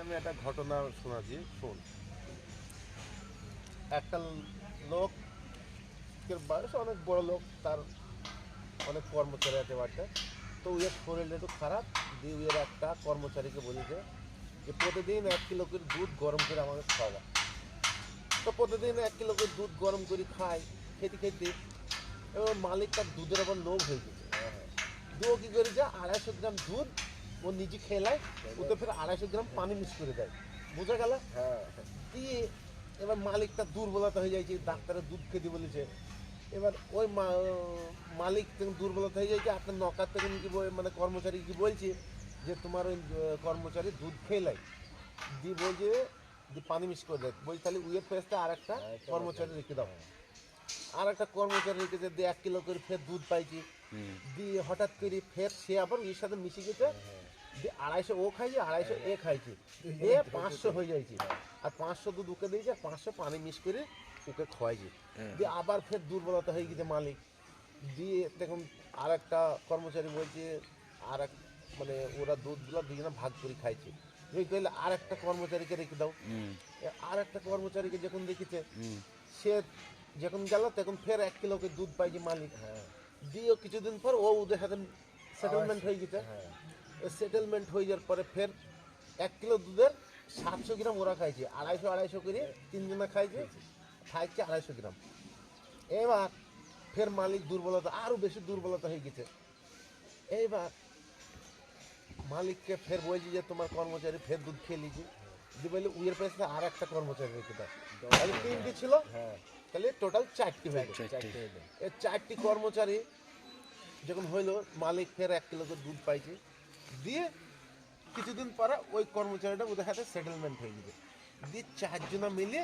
আমি একটা ঘটনা শোনাচ্ছি, শোন। একটা লোকের বয়স অনেক বড় লোক, তার অনেক কর্মচারী আছে বাড়িতে। তো ওর শরীরটা একটু খারাপ, দিয়ে ওর একটা কর্মচারীকে বলেছে যে প্রতিদিন 1 কিলো করে দুধ গরম করে আমাকে খাওয়া। তো প্রতিদিন 1 কিলো করে দুধ গরম করে খায়, খেতে খেতে এবার মালিক তার দুধের আবার লোভ হয়ে গেছে। দিয়ে ও কী করেছে, 250 গ্রাম দুধ ও নিজে খেলায়, ওতে ফের 250 গ্রাম পানি মিক্স করে দেয়। বুঝা গেল? দিয়ে এবার মালিকটা দুর্বলতা হয়ে যাচ্ছে, ডাক্তারের দুধ খেতে বলেছে। এবার ওই মালিক তখন দুর্বলতা হয়ে যাচ্ছে, আপনার নকার থেকে কি মানে কর্মচারী কি বলছে যে তোমার ওই কর্মচারী দুধ খেলাই, দিয়ে বলছে যে পানি মিক্স করে দেয়। বলছে তাহলে উইয়ের ফেসটা আর একটা কর্মচারী রেখে দাও। আর একটা কর্মচারী রেখেছে, দিয়ে 1 কিলো করে ফের দুধ পাইছি। দিয়ে হঠাৎ করে ফের সে আবার ওর সাথে মিশে গেছে, দিয়ে 250 ও খাইছে, 250 এ খাইছে, এ 500 হয়ে যাইছে। আর 500 দুধ ওকে দিয়েছে, আর 500 পানি মিক্স করে ওকে খাওয়াইছে। দিয়ে আবার ফের দুর্বলতা হয়ে গেছে মালিক। দিয়ে দেখুন আর একটা কর্মচারী বলছে, আর এক মানে ওরা দুধগুলো দুজনে ভাগ করে খাইছে। ওই তাহলে আর একটা কর্মচারীকে রেখে দাও। আর একটা কর্মচারীকে যখন দেখেছে, সে যখন গেল তখন ফের 1 কিলো করে দুধ পাইছে মালিক। দিয়ে কিছুদিন পর ও ওদের সাথে সেটেলমেন্ট হয়ে গেছে। সেটেলমেন্ট হয়ে যাওয়ার পরে ফের 1 কিলো দুধের 700 গ্রাম ওরা খাইছে, 250 করে তিনজনে খাইছে, খাইছে 250 গ্রাম। এবার ফের মালিক দুর্বলতা, আরও বেশি দুর্বলতা হয়ে গেছে। এইবার মালিককে ফের বলছি যে তোমার কর্মচারী ফের দুধ খেয়ে লিজি। দিয়ে বললে উইয়ের পেছনে আর একটা কর্মচারী রেখে দাও। তাহলে 3টি ছিল, তাহলে টোটাল 4টি হয়ে গেল। এই 4টি কর্মচারী যখন হইলো, মালিক ফের 1 কিলো করে দুধ পাইছে। দিয়ে কিছুদিন পরে ওই কর্মচারীটা ওদের সাথে সেটেলমেন্ট হয়ে গেছে। দিয়ে 4জনা মিলে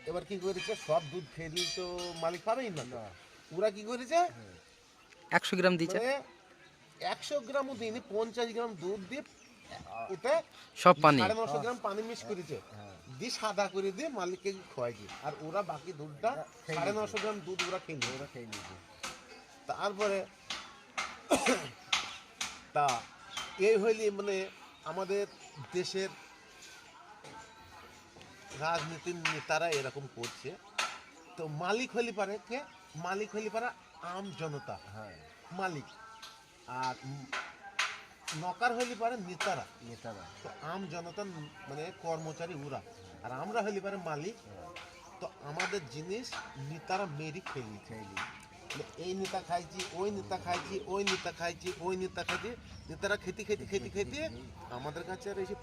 এবার কি করেছে, সব দুধ খেয়ে দিল তো মালিক পাবেই না। ওরা কি করেছে, 100 গ্রাম দিচ্ছে, মানে 100 গ্রামও দিইনি, 50 গ্রাম দুধ দিয়ে ওতে সব পানি 950 গ্রাম পানি মিক্স করেছে, দিয়ে সাদা করে দিয়ে মালিককে খোয়াইছে। আর ওরা বাকি দুধটা 950 গ্রাম দুধ ওরা খেয়ে নিয়েছে। তারপরে তা এই হইলে মানে আমাদের দেশের রাজনীতির নেতারা এরকম করছে। তো মালিক হইলে পারে কে, মালিক হইলে পারে আম জনতা, মালিক। আর নকার হইলে পারে নেতারা। তো আম জনতা মানে কর্মচারী ওরা, আর আমরা হইলে পারে মালিক। তো আমাদের জিনিস নেতারা মেরি খেলি এই নেতা খাইছি, ওই নেতা খাইছি, ওই নেতা খাইছি, ওই নেতা খাইছি, নেতারা খেতে খেতে খেতে খেতে আমাদের কাছে আর এসে